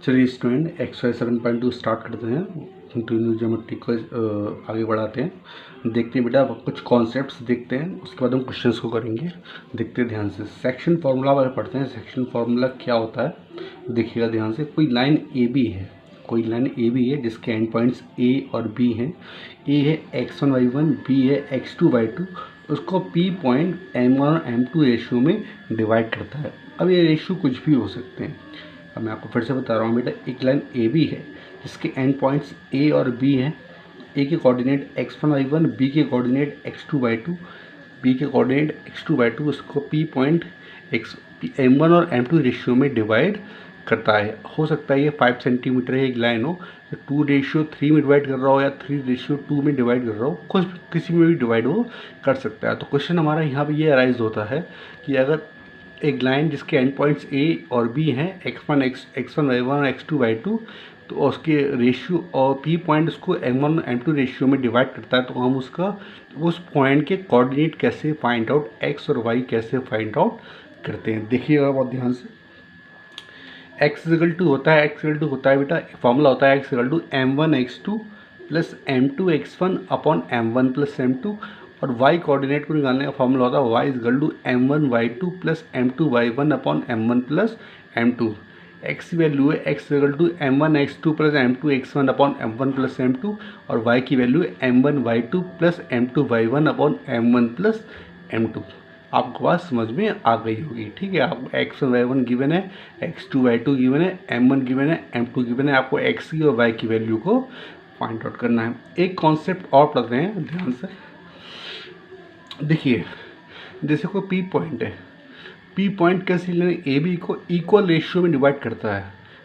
चलिए student exercise 7.2 start करते हैं। कंटिन्यू ज्योमेट्री को आगे बढ़ाते हैं। देखते हैं बेटा, कुछ कॉन्सेप्ट्स देखते हैं, उसके बाद हम क्वेश्चंस को करेंगे। देखते हैं ध्यान से। सेक्शन फार्मूला वाले पढ़ते हैं। सेक्शन फार्मूला क्या होता है देखिएगा ध्यान से। कोई लाइन ए बी है, जिसके एंड पॉइंट्स ए और बी हैं। ए है x1 y1, बी है x2 y2। उसको पी पॉइंट m1 और m2 रेशियो में डिवाइड करता है। अब ये रेशियो कुछ भी हो सकते हैं। अब मैं आपको फिर से बता रहा हूँ बेटा, एक लाइन ए बी है जिसके एंड पॉइंट्स ए और बी हैं। ए के कोऑर्डिनेट x1 y1, बी के कोऑर्डिनेट x2 y2, बी के कोऑर्डिनेट x2 y2। उसको पी पॉइंट m1 और m2 रेशियो में डिवाइड करता है। हो सकता है ये 5 सेंटीमीटर है एक लाइन हो, तो 2:3 में डिवाइड कर रहा हो या 3:2 में डिवाइड कर रहा हो, कुछ किसी में भी डिवाइड वो कर सकता है। तो क्वेश्चन हमारा यहाँ पे ये अराइज होता है कि अगर एक लाइन जिसके एंड पॉइंट्स ए और बी हैं, x1 y1 और x2 y2, तो उसके रेशियो और पी पॉइंट उसको m1 m2 रेशियो में डिवाइड करता है, तो हम उस पॉइंट के कोऑर्डिनेट कैसे फाइंड आउट, x और y कैसे फाइंड आउट करते हैं। देखिएगा बहुत ध्यान से। x होता है बेटा, फॉर्मूला होता है x m1 x2 plus m2 x1 upon m1 plus m2। और y कोऑर्डिनेट को निकालने का फॉर्मूला होता है y m1 y2 plus m2 y1 upon m1 plus m2। x की वैल्यू है x m1 x2 plus m2 x1 upon m1 plus m2। और y की वैल्यू है m1 y2 plus m2 y1 upon m1 plus m2। आपको बात समझ में आ गई होगी, ठीक है। आपको x1 y1 गिवन है, x2 y2 गिवन है, m1 गिवन है, m2 गिवन है। आपको x की और y की वैल्यू को फाइंड आउट करना है। एक कॉन्सेप्ट और पढ़ते हैं ध्यान से। देखिए, जैसे कोई पी पॉइंट है, पी पॉइंट कैसे लेना, ए बी को इक्वल रेशियो में डिवाइड करता है।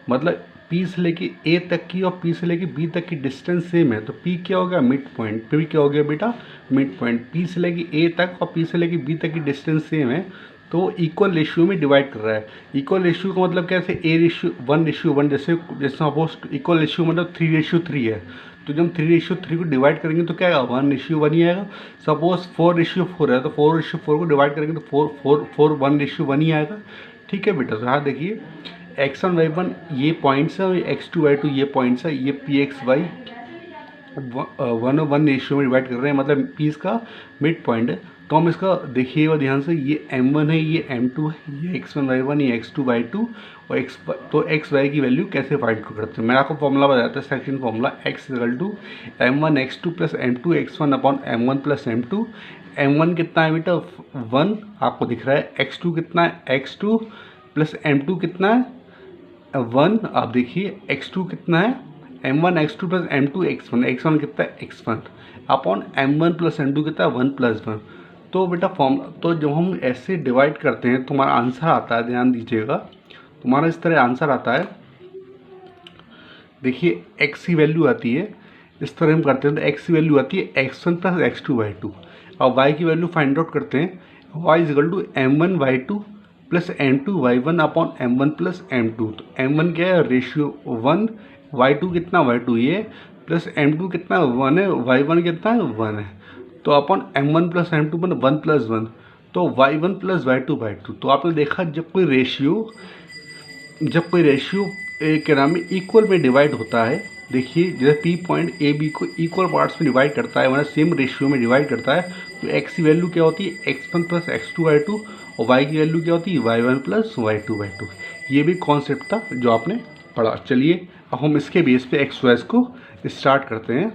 मतलब पी से लेके ए तक की और पी से लेके बी तक की डिस्टेंस सेम है, तो पी क्या हो गया, मिड पॉइंट। पी क्या हो गया बेटा, मिड पॉइंट। पी से लेके ए तक और पी से लेके बी तक की डिस्टेंस सेम है, तो इक्वल रेशियो में डिवाइड कर रहा है। इक्वल रेशियो का मतलब कैसे, ए रेशियो 1:1, जैसे सपोज इक्वल रेशियो मतलब 3:3 है, तो जब 3:3 को डिवाइड करेंगे तो क्या आएगा, 1:1 ही आएगा। सपोज 4:4 है, तो 4:4 को डिवाइड करेंगे तो 4 1:1 ही आएगा। ठीक है बेटा। तो हाँ देखिए, x1 y1 ये पॉइंट्स है, x2 y2 ये पॉइंट्स है, ये पी एक्स वाई 1:1 रेशियो में डिवाइड कर रहे हैं, मतलब पी इसका मिड पॉइंट है। तो हम इसका देखिएगा ध्यान से, ये m1 है, ये m2 है, ये x1 y1, ये x2 y2 और तो x y की वैल्यू कैसे फाइंड करते हैं। मैं आपको फॉर्मूला बताता हूँ, section formula x m1 x2 plus m2 x1 upon m1 plus m2। m1 कितना है बेटा, 1 आपको दिख रहा है। x2 कितना है, x2 प्लस m2 कितना है, 1। आप देखिए x2 कितना है, m1 x2 plus m2 x1 कितना है, x1 upon m1 plus m2 कितना है, 1 प्लस 1। तो बेटा तो जब हम ऐसे डिवाइड करते हैं तो हमारा आंसर आता है, ध्यान दीजिएगा, तुम्हारा इस तरह आंसर आता है। देखिए x की वैल्यू आती है, इस तरह हम करते हैं तो x की वैल्यू आती है x1 प्लस x2 y2। और y की वैल्यू फाइंड आउट करते हैं, y m1 y2 plus m2 y1 upon m1 plus m2। तो m1 क्या है, रेशियो 1, y2 कितना, y2 ये, प्लस m2 कितना 1 है, y1 कितना है, 1 है। तो अपॉन m1 प्लस m2 बन 1 प्लस 1, तो y1 प्लस y2। तो आपने देखा जब कोई रेशियो के नाम में इक्वल में डिवाइड होता है, देखिए जैसे पी पॉइंट ए बी को इक्वल पार्ट्स में डिवाइड करता है, मतलब सेम रेशियो में डिवाइड करता है, तो x की वैल्यू क्या होती है, x1 प्लस x2 y2, और y की वैल्यू क्या होती है, y1 प्लस y2। ये भी कॉन्सेप्ट था जो आपने पढ़ा। चलिए अब हम इसके बेस पे एक्सरसाइज को स्टार्ट करते हैं।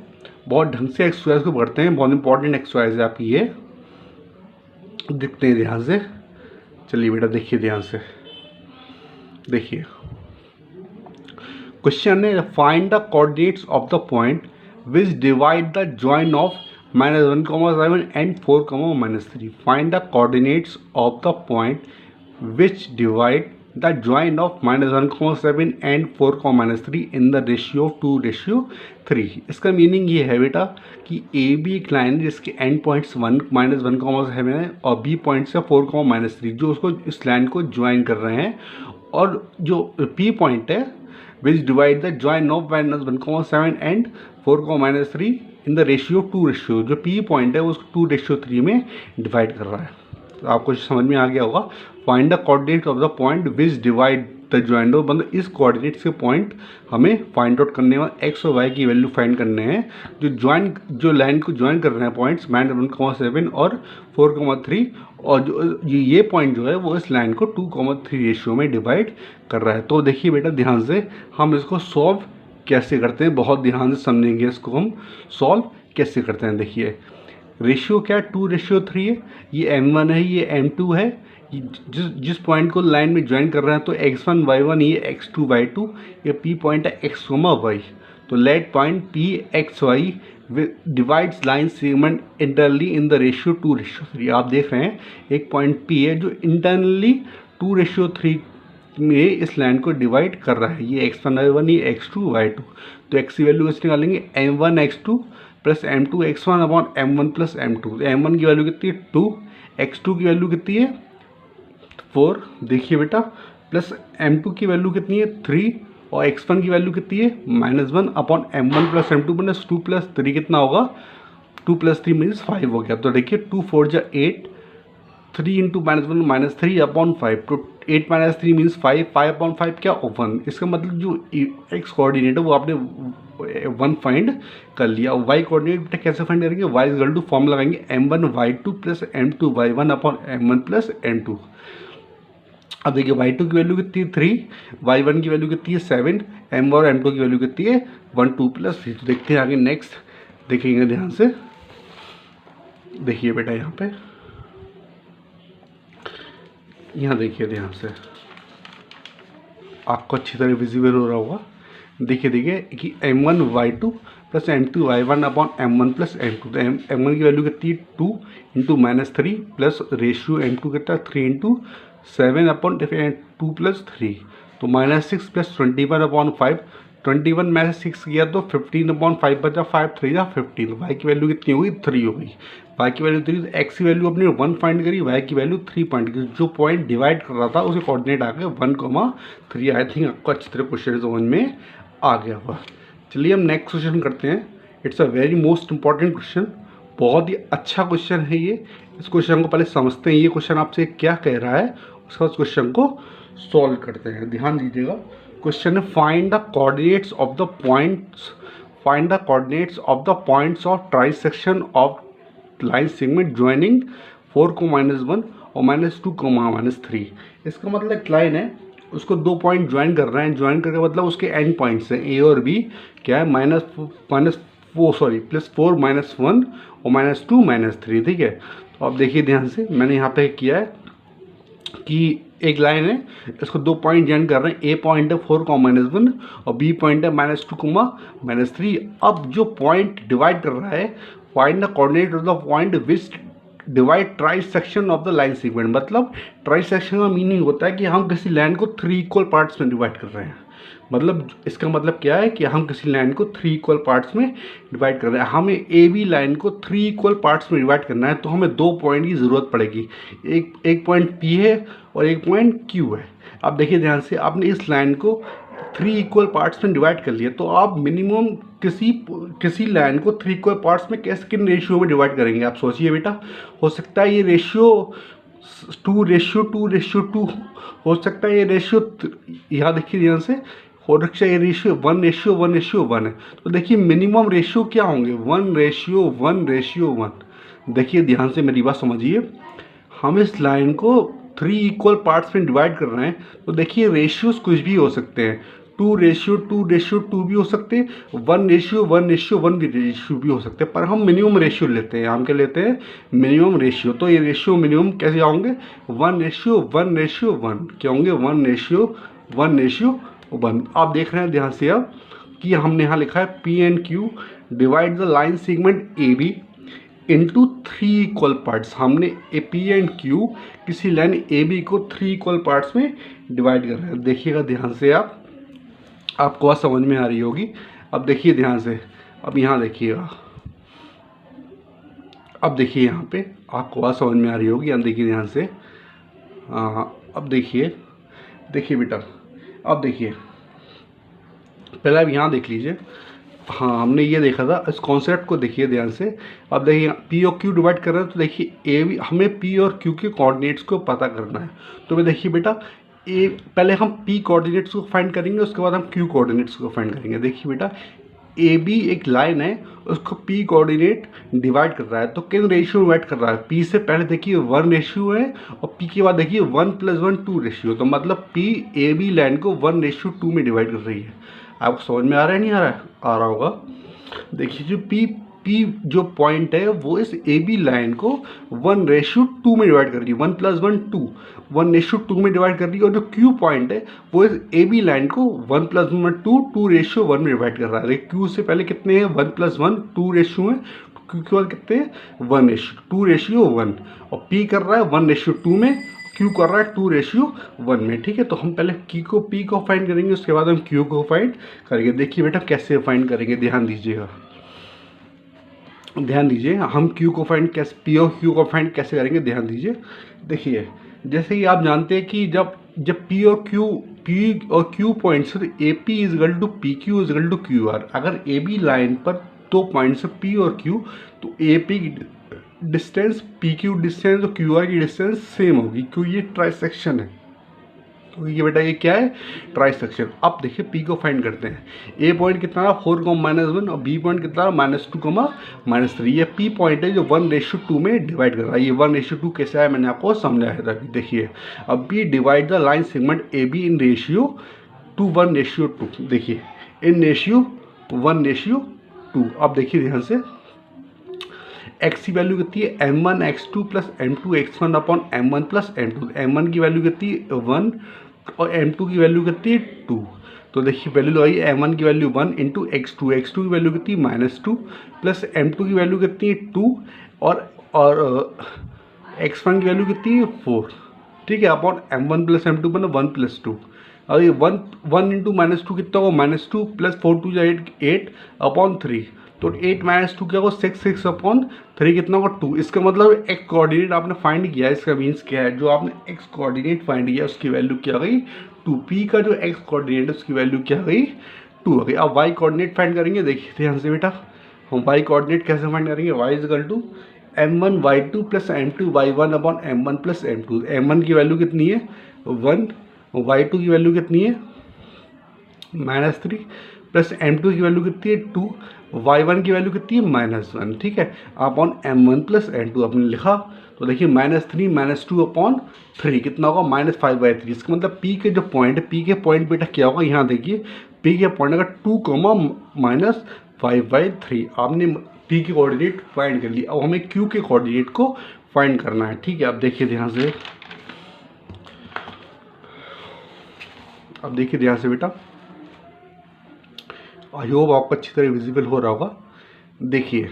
बहुत ढंग से एक्सरसाइज को पढ़ते हैं, बहुत इंपॉर्टेंट एक्सरसाइज है आपकी ये। देखते हैं ध्यान से। चलिए बेटा देखिए ध्यान से। देखिए क्वेश्चन है, find the coordinates of the point which divide the join of -1, 7 and 4, -3। Find the coordinates of the point which divide the join of -1, 7 and 4, -3 in the ratio 2:3। इसका मीनिंग ये है बेटा कि ए बी एक line है जिसके and points 1 -1, 7 है और बी पॉइंट्स है 4, -3, जो उसको इस लाइन को ज्वाइन कर रहे हैं। और जो पी पॉइंट है विच divide the join of -1, 7 and 4, -3 in the ratio 2:, जो पी पॉइंट है वो उसको 2:3 में डिवाइड कर रहा है। तो आपको समझ में आ गया होगा। Find the coordinate of the point which divide the joint हो, मतलब इस कोऑर्डिनेट्स के पॉइंट हमें फाइंड आउट करने हैं, एक्स और वाई की वैल्यू फाइंड करने हैं। जो लाइन को ज्वाइन कर रहे हैं पॉइंट्स 1,7 और 4,3, और जो ये पॉइंट जो है वो इस लाइन को 2,3 रेशियो में डिवाइड कर रहा है। तो देखिए बेटा ध्यान से हम इसको सॉल्व कैसे करते हैं, बहुत ध्यान से समझेंगे इसको हम सॉल्व कैसे करते हैं। देखिए रेशियो क्या है, 2:3 है, ये m1 है, ये m2 है, जिस पॉइंट को लाइन में ज्वाइन कर रहे हैं तो x1 y1, ये x2 y2, ये p पॉइंट है x, y। तो let point p x y divides line segment internally in the ratio 2:3। आप देख रहे हैं एक पॉइंट p है जो इंटरनली 2:3 में इस लाइन को डिवाइड कर रहा है, ये x1 y1, ये x2 y2। तो x की वैल्यू कैसे निकालेंगे, m1 x2 plus m2 x1 upon m1 plus m2। तो m1 की वैल्यू कितनी है 2, x2 की वैल्यू कितनी है 4, देखिए बेटा, प्लस m2 की वैल्यू कितनी है 3, और x1 की वैल्यू कितनी है -1 upon m1 plus m2 plus 2 plus 3 कितना होगा, 2 प्लस 3 मीन्स 5 हो गया। तो देखिए 2 4 जा 8, 3 इंटू -1 -3 अपॉन 5, तो 8 - 3 मीन्स 5, 5 अपॉन 5 क्या 1। इसका मतलब जो x कोऑर्डिनेट है वो आपने 1 फाइंड कर लिया। y कोऑर्डिनेट कैसे फाइंड करेंगे, y इक्वल टू फॉर्म लगाएंगे m1 y2 plus m2 y1 upon m1 plus m2। अब देखिए y2 की वैल्यू कितनी है 3, y1 की वैल्यू कितनी है 7, m और m2 की वैल्यू कितनी है 1 2 प्लस 3। तो देखते हैं आगे नेक्स्ट, देखेंगे ध्यान से। देखिए बेटा यहाँ देखिए ध्यान से, आपको अच्छी तरह विजिबल हो रहा होगा। देखिए कि m1 y2 plus m2 y1 upon m1 plus m2। तो m1 की वैल्यू कितनी है 2 इंटू -3 प्लस रेशियो m2 कितना 3 इंटू 7 अपॉन 2 प्लस 3, तो -6 प्लस 21 अपॉन 5, 21 में से 6 किया तो 15 अपॉन 5 बचा, 5 3 जा 15। वाई की वैल्यू कितनी होगी 3 हो गई, वाई की वैल्यू 3, एक्स की वैल्यू अपने 1 फाइंड करी, वाई की वैल्यू 3 पॉइंट की, जो पॉइंट डिवाइड कर रहा था उसे कोऑर्डिनेट आ गए 1,3। आई थिंक आपको अच्छी तरह क्वेश्चन समझ में आ गया हुआ। चलिए हम नेक्स्ट क्वेश्चन करते हैं। It's a very most important question, बहुत ही अच्छा क्वेश्चन है ये। इस क्वेश्चन को पहले समझते हैं, ये क्वेश्चन आपसे क्या कह रहा है, उसके बाद क्वेश्चन को सॉल्व करते हैं। ध्यान दीजिएगा, क्वेश्चन है find the coordinates of the points, find the coordinates of the points of trisection of line segment joining 4, -1 और -2, -3। इसका मतलब एक लाइन है, उसको 2 पॉइंट ज्वाइन कर रहे हैं, ज्वाइन करके मतलब उसके एंड पॉइंट्स हैं ए और बी, क्या है +4 -1 और -2 -3, ठीक है। तो अब देखिए ध्यान से, मैंने यहाँ पे किया है कि एक लाइन है, इसको 2 पॉइंट ज्वाइन कर रहे हैं, ए पॉइंट है 4, -1 और बी पॉइंट है -2, -3। अब जो पॉइंट डिवाइड कर रहा है, find the coordinate of the point which divide trisection of the line segment. मतलब ट्राइसेक्शन का मीनिंग होता है कि हम किसी लाइन को 3 इक्वल पार्ट्स में डिवाइड कर रहे हैं। मतलब इसका मतलब क्या है कि हम किसी लाइन को 3 इक्वल पार्ट्स में डिवाइड कर रहे हैं। हमें ए बी लाइन को 3 इक्वल पार्ट्स में डिवाइड करना है, तो हमें 2 पॉइंट की ज़रूरत पड़ेगी। एक पॉइंट पी है और एक पॉइंट क्यू है। अब देखिए ध्यान से, आपने इस लाइन को 3 इक्वल पार्ट्स में डिवाइड कर लिया, तो आप मिनिमम किसी लाइन को 3 इक्वल पार्ट्स में कैसे किन रेशियो में डिवाइड करेंगे, आप सोचिए बेटा। हो सकता है ये रेशियो 2:2 हो सकता है, ये रेशियो यहाँ देखिए ध्यान से, हो सकता है ये रेशियो 1:1 है। तो देखिए मिनिमम रेशियो क्या होंगे, 1:1:1। देखिए ध्यान से मेरी बात समझिए, हम इस लाइन को 3 इक्वल पार्ट्स में डिवाइड कर रहे हैं, तो देखिए रेशियोज कुछ भी हो सकते हैं, 2:2:2 भी हो सकते हैं, 1:1:1 भी रेशियो भी हो सकते हैं, पर हम मिनिमम रेशियो लेते हैं। हम क्या लेते हैं, मिनिमम रेशियो। तो ये रेशियो मिनिमम कैसे होंगे, 1:1:1 क्या होंगे, 1:1:1। आप देख रहे हैं ध्यान से अब कि हमने यहाँ लिखा है P and Q divide the line segment A B into 3 equal parts. हमने ए पी एंड क्यू किसी लाइन ए बी को 3 इक्वल पार्ट्स में डिवाइड कर रहे हैं। देखिएगा ध्यान से, आपको बात समझ में आ रही होगी। अब देखिए ध्यान से, अब यहाँ देखिएगा, अब देखिए यहाँ पे आपको बात समझ में आ रही होगी। अब देखिए ध्यान से, अब देखिए बेटा, अब देखिए पहले आप यहाँ देख लीजिए। हाँ, हमने ये देखा था, इस कॉन्सेप्ट को देखिए ध्यान से। अब देखिए पी और क्यू डिवाइड कर रहे हैं, तो देखिए ए बी, हमें पी और क्यू के कोऑर्डिनेट्स को पता करना है। तो मैं देखिए बेटा, ए पहले हम पी कोऑर्डिनेट्स को फाइंड करेंगे, उसके बाद हम क्यू कोऑर्डिनेट्स को फाइंड करेंगे। देखिए बेटा, ए बी एक लाइन है, उसको पी कोऑर्डिनेट डिवाइड कर रहा है, तो किन रेशियो डिवाइड कर रहा है? पी से पहले देखिए 1 रेशियो है, और पी के बाद देखिए 1 + 1 2 रेशियो, तो मतलब पी ए बी लाइन को 1:2 में डिवाइड कर रही है। आपको समझ में आ रहा है, नहीं आ रहा है? आ रहा होगा। देखिए जो पी जो पॉइंट है वो इस ए बी लाइन को 1:2 में डिवाइड कर रही है, 1 + 1 2, 1:2 में डिवाइड कर रही है, और जो क्यू पॉइंट है वो इस ए बी लाइन को 1 + 1 2, 2:1 में डिवाइड कर रहा है। क्यू से पहले कितने हैं? 1 + 1 2 रेशियो है, क्यू के बाद कितने हैं? 1:2:1, और पी कर रहा है 1:2 में, क्यू कर रहा है 2:1 में। ठीक है, तो हम पहले पी को फाइंड करेंगे, उसके बाद हम क्यू को फाइंड करेंगे। देखिए बेटा कैसे फाइंड करेंगे, ध्यान दीजिएगा, ध्यान दीजिए। हम क्यू को फाइंड कैसे, पी और क्यू को फाइंड कैसे करेंगे, ध्यान दीजिए। देखिए जैसे कि आप जानते हैं कि जब पी और क्यू पॉइंट्स, तो A P = P Q = Q R. अगर ए बी लाइन पर 2 पॉइंट्स है पी और क्यू, तो ए पी की डिस्टेंस, पी क्यू डिस्टेंस और क्यू आर की डिस्टेंस सेम होगी, क्योंकि ये ट्राइसेक्शन है। तो ये बेटा ये क्या है? ट्राइसेक्शन। अब देखिए पी को फाइंड करते हैं। ए पॉइंट कितना रहा? 4, -1, और बी पॉइंट कितना रहा? -2, -3। ये पी पॉइंट है जो 1:2 में डिवाइड कर रहा है। ये 1:2 कैसे आया मैंने आपको समझाया था। देखिए अब B divide the line segment A B in ratio to 1:2। देखिए इन रेशियो 1:2। अब देखिए ध्यान से, एक्स की वैल्यू कितनी है? m1 x2 + m2 x1 upon m1 + m2। m1 की वैल्यू कितनी है? 1, और m2 की वैल्यू कितनी है? 2। तो देखिए वैल्यू लगाई, m1 की वैल्यू 1 × x2, x2 की वैल्यू कितनी है? -2, प्लस m2 की वैल्यू कितनी है? 2, और x1 की वैल्यू कितनी है? 4। ठीक है, अपॉन m1 + m2 बना 1 + 2। और ये 1 × -2 कितना होगा? -2 + 4 2 8 अपॉन 3। तो 8 - 2 क्या होगा? 6 अपॉन 3 कितना होगा? 2। इसका मतलब एक्स कोऑर्डिनेट आपने फाइंड किया है, इसका मीन्स क्या है? जो आपने एक्स कोऑर्डिनेट फाइंड किया उसकी वैल्यू क्या गई? 2। पी का जो एक्स कोऑर्डिनेट है उसकी वैल्यू क्या गई? 2 आ गई। अब वाई कोऑर्डिनेट फाइंड करेंगे। देखिए ध्यान से बेटा, हम वाई कोऑर्डिनेट कैसे फाइंड करेंगे? y = m1 y2 + m2 y1 upon m1 + m2। m1 की वैल्यू कितनी है? 1, y2 की वैल्यू कितनी है? -3, प्लस m2 की वैल्यू कितनी है? 2, y1 की वैल्यू कितनी है? -1। ठीक है, अपॉन m1 + m2 आपने लिखा। तो देखिए -3 - 2 अपॉन 3 कितना होगा? -5/3। इसका मतलब पी के जो पॉइंट है, पी के पॉइंट बेटा क्या होगा? यहाँ देखिए पी के पॉइंट अगर 2, -5/3। आपने पी के कोऑर्डिनेट फाइंड कर लिया। अब हमें क्यू के कोऑर्डिनेट को फाइंड करना है। ठीक है, अब देखिए ध्यान से, अब देखिए ध्यान से बेटा, आई होप आपको अच्छी तरह विजिबल हो रहा होगा। देखिए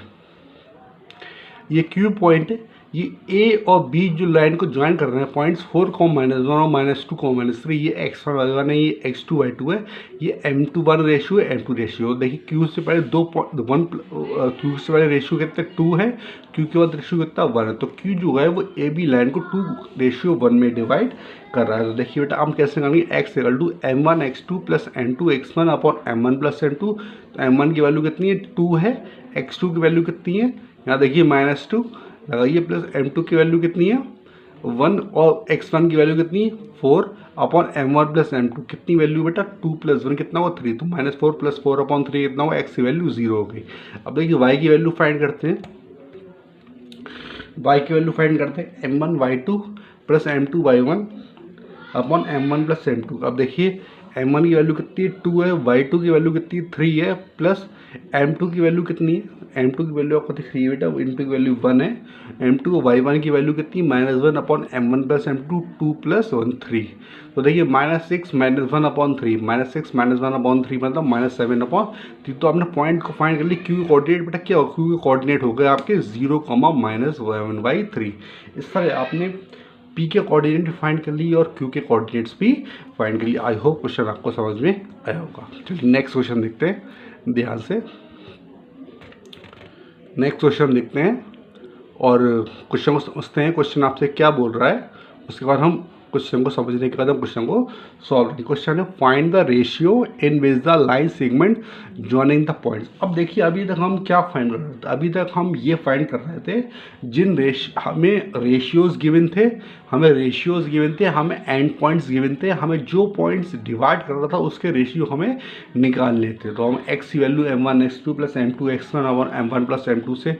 ये क्यू पॉइंट है, ये ए और बी जो लाइन को ज्वाइन कर रहे हैं पॉइंट्स 4, -1 और -2, -3, ये x1 y1 है, ये x2 y2 है, ये m2 रेशियो है, m2 रेशियो। देखिए क्यू से पहले क्यू से पहले रेशियो कितना? 2 है, क्यू के बाद रेशियो कितना? 1 है। तो क्यू जो है वो ए बी लाइन को 2:1 में डिवाइड कर रहा है। तो देखिए बेटा हम कैसे करेंगे? x = m1 x2 + m2 x1 upon m1 + m2। तो m1 की वैल्यू कितनी है? 2 है, x2 की वैल्यू कितनी है? यहाँ देखिए -2 लगाइए, प्लस m2 की वैल्यू कितनी है? 1, और x1 की वैल्यू कितनी है? 4 अपॉन m1 + m2। कितनी वैल्यू बेटा? 2 + 1 कितना होगा? 3। तो -4 + 4 अपॉन 3 कितना होगा? x की वैल्यू 0 हो गई। अब देखिए y की वैल्यू फाइंड करते हैं। y की वैल्यू फाइंड करते हैं, m1 y2 + m2 y1 upon m1 + m2। अब देखिए m1 की वैल्यू कितनी है? 2 है, y2 की वैल्यू कितनी है? 3 है, प्लस m2 की वैल्यू कितनी है? m2 की वैल्यू आपको दिख रही है बेटा, m2 की वैल्यू 1 है, m2 y1 की वैल्यू कितनी? -1 अपॉन m1 + m2 2 + 1 3। तो देखिए -6 - 1 अपॉन 3, -6 - 1 अपॉन 3 मतलब -7 अपॉन 3। तो आपने पॉइंट को फाइंड कर ली। क्यू कोऑर्डिनेट बेटा क्या हो? क्यू के कोऑर्डिनेट हो गए आपके 0, -1/3। इस तरह आपने पी के कोऑर्डिनेट फाइंड कर ली और क्यू के कोऑर्डिनेट्स भी फाइंड कर ली। आई होप क्वेश्चन आपको समझ में आया होगा। चलिए नेक्स्ट क्वेश्चन देखते हैं ध्यान से। नेक्स्ट क्वेश्चन देखते हैं और क्वेश्चन को समझते हैं। क्वेश्चन आपसे क्या बोल रहा है, उसके बाद हम क्वेश्चन को समझने के बाद हम क्वेश्चन को सॉल्व करेंगे। क्वेश्चन है find the ratio in which the line segment joining the points. अब देखिए अभी तक हम क्या फाइंड कर रहे थे, अभी तक हम ये फाइंड कर रहे थे जिन हमें रेशियोज गिवन थे, हमें एंड पॉइंट्स गिवन थे, हमें जो पॉइंट्स डिवाइड कर रहा था उसके रेशियो हमें निकालने थे। तो हम x की value m1 x2 plus m2 x1 और m1 प्लस m2 से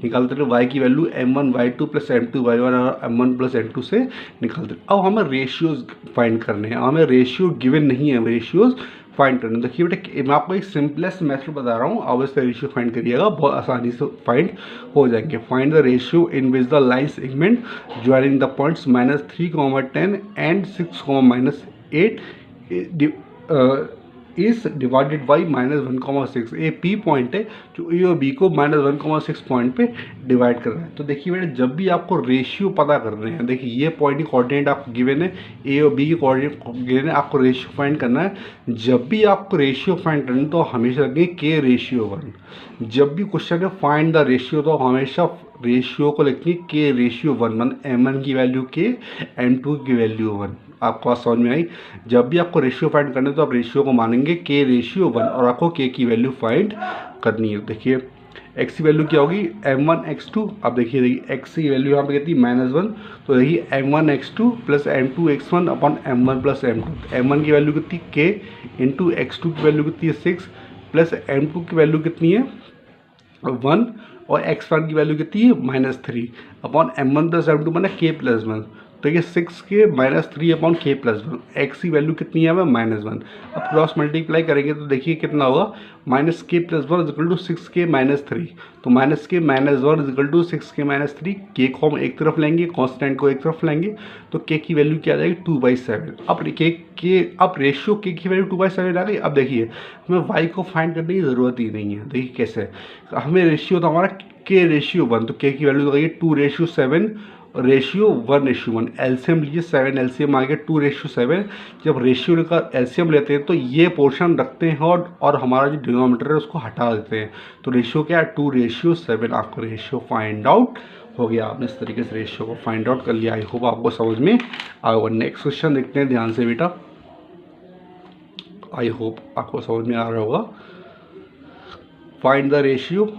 निकालते थे, y की value m1 y2 plus m2 y1 और m1 प्लस m2 से निकालते थे। अब हमें रेशियोज फाइंड करने हैं, हमें रेशियो गिवन नहीं है, रेशियोज फाइंड करने। देखिए बेटा मैं आपको एक सिंपलेस्ट मेथड बता रहा हूँ, अब इसका रेशियो फाइंड करिएगा, बहुत आसानी से फाइंड हो जाएंगे। Find the ratio in which the line segment joining the points -3, 10 and 6, -8 is divided by -1, 6। ये पी पॉइंट है जो ए और बी को -1, 6 पॉइंट पे डिवाइड कर रहा है। तो देखिए बेटा जब भी आपको रेशियो पता कर रहे हैं, देखिए ये पॉइंट की कोऑर्डिनेट आपको गिवन है, ए और बी की कोऑर्डिनेट गिवन है, आपको रेशियो फाइंड करना है। जब भी आपको रेशियो फाइंड करना है तो हमेशा रखेंगे के रेशियो 1। जब भी क्वेश्चन है फाइंड द रेशियो तो हमेशा रेशियो को लिखेंगे के रेशियो 1, मतलब m1 की वैल्यू के, m2 की वैल्यू 1। आपको बात समझ में आई। जब भी आपको रेशियो फाइंड करना है तो आप रेशियो को मानेंगे के रेशियो 1 और आपको के की वैल्यू फाइंड करनी है। देखिए x की वैल्यू क्या होगी m1 x2। अब देखिए x की वैल्यू यहाँ पे कितनी -1, तो देखिए m1 x2 plus m2 x1 upon m1 plus m2। m1 की वैल्यू कितनी k इंटू x2 की वैल्यू कितनी है 6 प्लस m2 की वैल्यू कितनी है 1 और x1 की वैल्यू कितनी है -3 अपॉन m1 प्लस m2 माना k प्लस 1। तो ये 6k -3 upon k plus 1, x की वैल्यू कितनी है हमें -1। अब क्रॉस मल्टीप्लाई करेंगे तो देखिए कितना होगा -k plus 1 equal to 6k -3। तो -k -1 equal to 6k -3। k को हम एक तरफ लेंगे, कांस्टेंट को एक तरफ लेंगे, तो k की वैल्यू क्या आ जाएगी 2/7। अब रेशियो k की वैल्यू 2/7 आ गई। अब देखिए हमें y को फाइंड करने की ज़रूरत ही नहीं है। देखिए कैसे, हमें रेशियो तो हमारा k रेशियो 1, तो k की वैल्यू तो 2/7 रेशियो 1/1। एलसीएम लीजिए, 7 एलसीएम आ गया 2/7। जब रेशियो का एलसीएम लेते हैं तो ये पोर्शन रखते हैं और हमारा जो डिनोमिनेटर है उसको हटा देते हैं। तो रेशियो क्या है 2/7। आपको रेशियो फाइंड आउट हो गया। आपने इस तरीके से रेशियो को फाइंड आउट कर लिया। आई होप आपको समझ में आएगा। नेक्स्ट क्वेश्चन देखते हैं ध्यान से बेटा, आई होप आपको समझ में आ रहा होगा। Find the ratio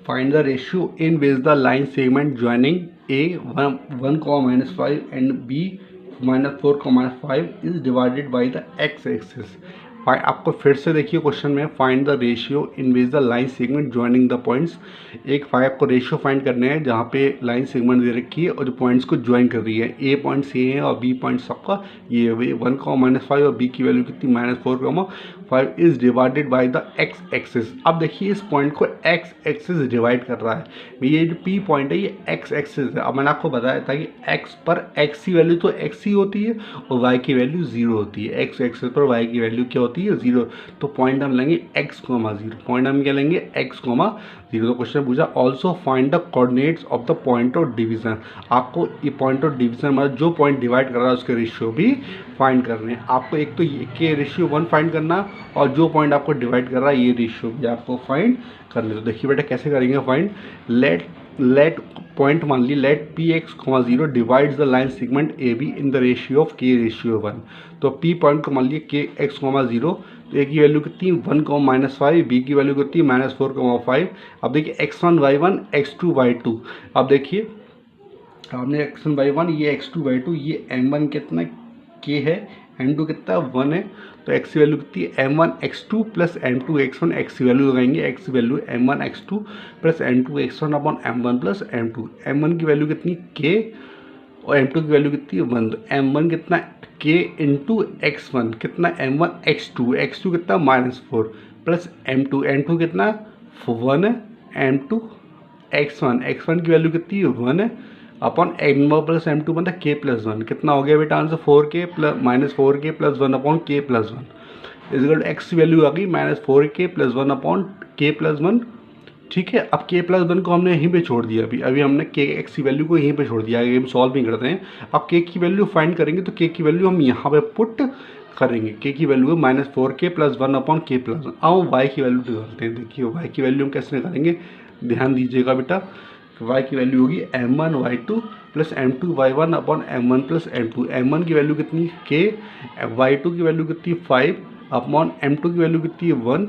in which the line segment joining A 1, -5 and B -4, 5 is divided by the x-axis। आपको फिर से देखिए क्वेश्चन में find the ratio in which the line segment joining the points. एक आपको रेशियो फाइंड करने हैं जहाँ पे लाइन सेगमेंट दे रखी है और जो पॉइंट्स को ज्वाइन कर रही है। ए पॉइंट्स ये हैं और बी पॉइंट्स आपका ये 1, -5 और बी की वैल्यू कितनी -4, 5 is divided by the x axis. अब देखिए इस पॉइंट को एक्स एक्सिस डिवाइड कर रहा है। ये जो पी पॉइंट है ये एक्स एक्सिस है। अब मैंने आपको बताया था कि एक्स पर एक्स की वैल्यू तो एक्स ही होती है और वाई की वैल्यू 0 होती है। एक्स एक्सिस पर वाई की वैल्यू क्या होती है 0। तो पॉइंट हम लेंगे x, 0। पॉइंट हम क्या लेंगे x, 0। तो क्वेश्चन पूछा also find the coordinates of the point of division. आपको ये पॉइंट ऑफ डिवीजन मतलब जो पॉइंट डिवाइड कर रहा है उसके रेशियो भी फाइंड करने हैं। आपको एक तो ये के रेशियो 1 फाइंड करना और जो पॉइंट आपको डिवाइड कर रहा है ये रेशियो भी आपको फाइंड करने। तो देखिए बेटा कैसे करेंगे फाइंड। लेट पॉइंट मान ली let px, 0 divides the line segment AB in the ratio of k ratio 1। तो p पॉइंट को मान लिए kx, 0, तो a की वैल्यू कितनी 1, -5, b की वैल्यू कितनी -4, 5। अब देखिए x1 y1 x2 y2। अब देखिए हमने x1 y1 ये x2 y2 ये m1 कितना k है, m2 कितना 1 है। तो x की वैल्यू कितनी है m1 x2 plus m2 x1। x की वैल्यू लगाएंगे, x की value m1 x2 plus m2 x1 upon m1 plus m2। m1 की वैल्यू कितनी k और m2 की वैल्यू कितनी 1। तो m1 कितना k इंटू x1 कितना m1 x2 कितना -4 प्लस m2 कितना 1 है, m2 x1 की वैल्यू कितनी 1 है अपॉन m1 प्लस m2 मतलब k प्लस 1। कितना हो गया बेटा answer 4k plus 1 upon k plus 1 is equal x की वैल्यू आ गई -4k plus 1 upon k plus 1। ठीक है, अब k प्लस 1 को हमने यहीं पे छोड़ दिया। अभी हमने k x की वैल्यू को यहीं पे छोड़ दिया। आगे हम सॉल्व नहीं करते हैं। अब k की वैल्यू फाइंड करेंगे तो k की वैल्यू हम यहाँ पे पुट करेंगे। k की वैल्यू है -4k plus 1 upon k plus 1। अब y की वैल्यू निकालते हैं। देखिए y की वैल्यू हम कैसे निकालेंगे, ध्यान दीजिएगा बेटा। y की वैल्यू होगी m1 y2 plus m2 y1 upon m1 plus m2। m1 की वैल्यू कितनी k, y2 की वैल्यू कितनी 5 अपॉन m2 की वैल्यू कितनी है 1,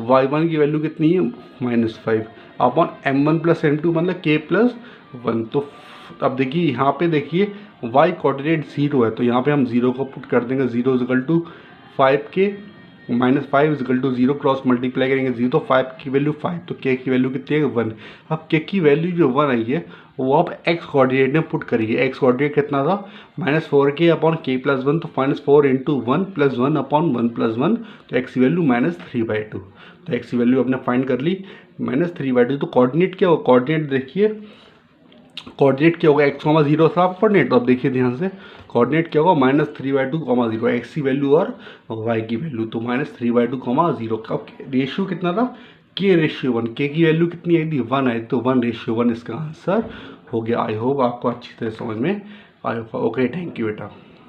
y1 की वैल्यू कितनी है -5 अपॉन m1 प्लस m2 मतलब k प्लस 1। तो अब देखिए यहाँ पे देखिए y कोऑर्डिनेट 0 है, तो यहाँ पे हम 0 को पुट कर देंगे। 0 is equal to 5k -5 is equal to 0, cross multiply करेंगे 0, तो 5 की वैल्यू 5, तो k की वैल्यू कितनी है 1। अब k की वैल्यू जो 1 आई है वो आप x कोऑर्डिनेट में पुट करिए। x कोऑर्डिनेट कितना था -4k अपॉन k प्लस 1, तो -4 इंटू 1 प्लस 1 अपॉन 1 प्लस 1, तो x की वैल्यू -3/2। तो x की वैल्यू आपने फाइंड कर ली -3/2। तो कोऑर्डिनेट क्या होगा, कोऑर्डिनेट देखिए कोऑर्डिनेट क्या होगा, x, 0 था आप कोऑर्डिनेट। तो अब देखिए ध्यान से कोऑर्डिनेट क्या होगा -3/2, 0, x की वैल्यू और y की वैल्यू, तो -3/2, 0 का रेशियो कितना था k/1। k की वैल्यू कितनी आई थी 1 आई, तो 1/1 इसका आंसर हो गया। आई होप आपको अच्छी तरह समझ में आया होगा। ओके, थैंक यू बेटा।